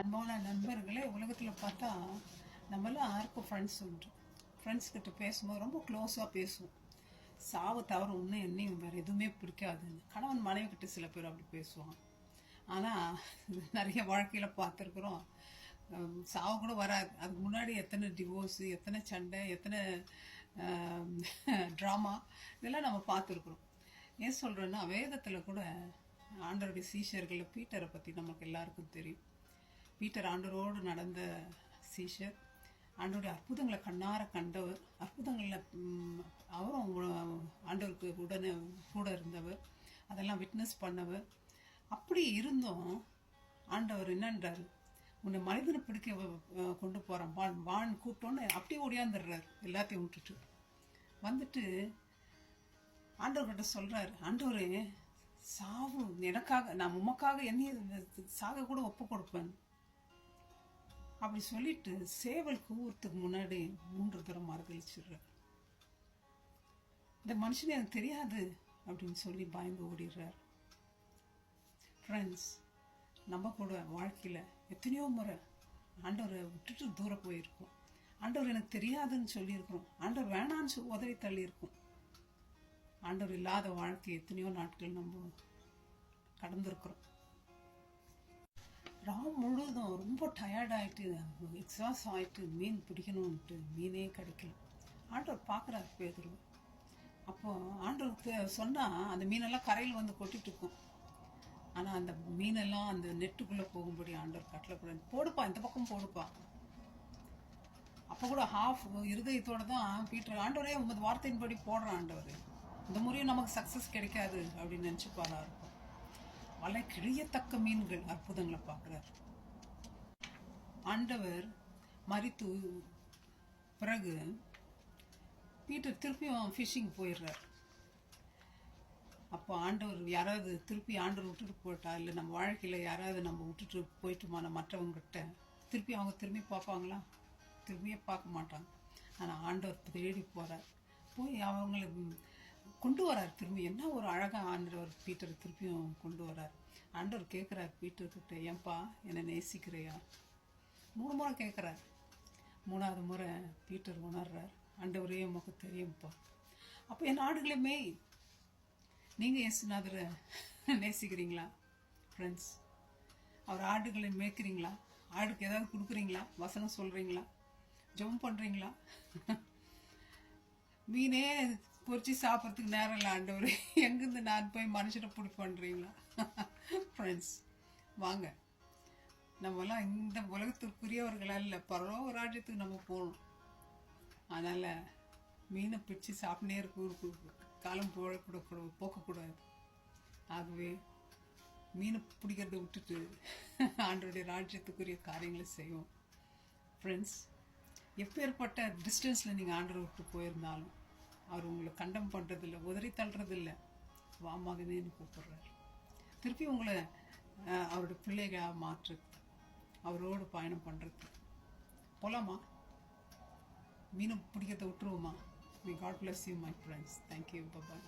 அன்பான நண்பர்களே, உலகத்தில் பார்த்தா நம்மளாம் யாருக்கும் ஃப்ரெண்ட்ஸ் உண்டு. ஃப்ரெண்ட்ஸ் கிட்ட பேசும்போது ரொம்ப க்ளோஸாக பேசுவோம். சாவை தவிர இன்னும் என்னையும் வேறு எதுவுமே பிடிக்காதுன்னு. கணவன் மனைவி கிட்ட சில பேர் அப்படி பேசுவாங்க. ஆனால் நிறைய வாழ்க்கையில் பார்த்துருக்குறோம், சாவு கூட வராது. அதுக்கு முன்னாடி எத்தனை டிவோர்ஸு, எத்தனை சண்டை, எத்தனை ட்ராமா, இதெல்லாம் நம்ம பார்த்துருக்குறோம். ஏன் சொல்கிறேன்னா, வேதத்தில் கூட ஆண்டவருடைய சீஷர்களில் பீட்டரை பற்றி நமக்கு எல்லாருக்கும் தெரியும். பீட்டர் ஆண்டவரோடு நடந்த சீஷர், ஆண்டவருடைய அற்புதங்களை கண்ணார கண்டவர், அற்புதங்களில் அவரும் ஆண்டவருக்கு கூட இருந்தவர், அதெல்லாம் விட்னஸ் பண்ணவர். அப்படி இருந்தும் ஆண்டவர் என்னன்றார், உன்னை மனிதனை பிடிக்க கொண்டு போகிறான் வான் கூப்பிட்டோன்னு அப்படியே ஓடியாந்துடுறார். எல்லாத்தையும் விட்டுட்டு வந்துட்டு ஆண்டவர்கிட்ட சொல்கிறார், ஆண்டவரே சாவு எனக்காக, நான் உமக்காக என்னைய சாக கூட ஒப்பு கொடுப்பேன் அப்படி சொல்லிட்டு சேவல் கூவுறதுக்கு முன்னாடி 3 தரம் மறுதளிச்சிடுறார். இந்த மனுஷனே எனக்கு தெரியாது அப்படின்னு சொல்லி பயந்து ஓடிடுறார். ஃப்ரெண்ட்ஸ், நம்ம கூட வாழ்க்கையில் எத்தனையோ முறை ஆண்டவரை விட்டுட்டு தூரம் போயிருக்கோம். ஆண்டவர் எனக்கு தெரியாதுன்னு சொல்லியிருக்கிறோம். ஆண்டவர் வேணான்னு உதவி தள்ளியிருக்கோம். ஆண்டவர் இல்லாத வாழ்க்கை எத்தனையோ நாட்கள் நம்ம கடந்திருக்கிறோம். ராம் முழுவதும் ரொம்ப டயர்டாயிட்டு, எக்ஸாஸ்ட் ஆகிட்டு மீன் பிடிக்கணும்ன்ட்டு மீனே கிடைக்கல. ஆண்டவர் பார்க்குறாரு பேதுரு. அப்போ ஆண்டவருக்கு சொன்னால் அந்த மீனெல்லாம் கரையில் வந்து கொட்டிட்டு இருக்கும். ஆனால் அந்த மீனெல்லாம் அந்த நெட்டுக்குள்ளே போகும்படி ஆண்டவர் கட்டளைப்படாது, போடுப்பா இந்த பக்கம் போடுப்பா. அப்போ கூட ஹாஃப் இருதயத்தோடு தான் பீட்டர், ஆண்டவரே உமது வார்த்தையின்படி போடுறான் ஆண்டவர், இந்த முறையும் நமக்கு சக்ஸஸ் கிடைக்காது அப்படின்னு நினச்சிப்பாரா இருக்கும். வலை கிழியத்தக்க மீன்கள் அற்புதங்களை பார்க்குறார். ஆண்டவர் மரித்து பிறகு பீட்டர் திருப்பியும் ஃபிஷிங் போயிடுறார். அப்போ ஆண்டவர் யாராவது திருப்பி ஆண்டவர் விட்டுட்டு போயிட்டா, இல்லை நம்ம வாழ்க்கையில் யாராவது நம்ம விட்டுட்டு போயிட்டுமான மற்றவங்ககிட்ட திருப்பி அவங்க திரும்பி பார்ப்பாங்களா? திரும்பியே பார்க்க மாட்டாங்க. ஆனால் ஆண்டவர் தேடி போகிறார், போய் அவங்களுக்கு கொண்டு வரார் திரும்பி. என்ன ஒரு அழகாக ஆண்டவர் பீட்டர் திருப்பியும் கொண்டு வரார். ஆண்டவர் கேட்குறார் பீட்டர்கிட்ட, ஏன்பா என்னை நேசிக்கிறையா? 3 முறை கேட்குறார். 3வது முறை பீட்டர் உணர்றார், ஆண்டவரே உமக்கு தெரியும்ப்பா. அப்போ என் ஆடுகளை மேய். நீங்கள் இயேசுநாதரை நேசிக்கிறீங்களா ஃப்ரெண்ட்ஸ்? அவர் ஆடுகளை மேய்க்கிறீங்களா? ஆடுக்கு ஏதாவது கொடுக்குறீங்களா? வசனம் சொல்கிறீங்களா? ஜெபம் பண்ணுறீங்களா? மீனே பொறிச்சு சாப்பிட்றதுக்கு நேரம் இல்லை ஆண்டவர், எங்கேருந்து நான் போய் மனுஷனை பிடி பண்ணுறீங்களா? ஃப்ரெண்ட்ஸ், வாங்க, நம்மலாம் இந்த உலகத்துக்குரியவர்களாக இல்லை, பரலோக ராஜ்யத்துக்கு நம்ம போகணும். அதனால் மீனை பிடிச்சி சாப்பிட்டே இருக்க காலம் போக்கக்கூடாது. ஆகவே மீனை பிடிக்கிறத விட்டுட்டு ஆண்டவருடைய ராஜ்யத்துக்குரிய காரியங்களை செய்வோம். ஃப்ரெண்ட்ஸ், எப்பேற்பட்ட டிஸ்டன்ஸில் நீங்கள் ஆண்டரை விட்டு போயிருந்தாலும் அவர் உங்களை கண்டம் பண்ணுறதில்ல, உதறி தள்ளுறதில்ல. வா மகனேன்னு கூப்பிடுறாரு. திருப்பி உங்களை அவரோட பிள்ளைகளாக மாற்றுறது, அவரோடு பயணம் பண்ணுறது. போகலாமா? மீனை பிடிக்கிறத விட்டுருவோமா? May God bless you, my friends. Thank you. Bye-bye.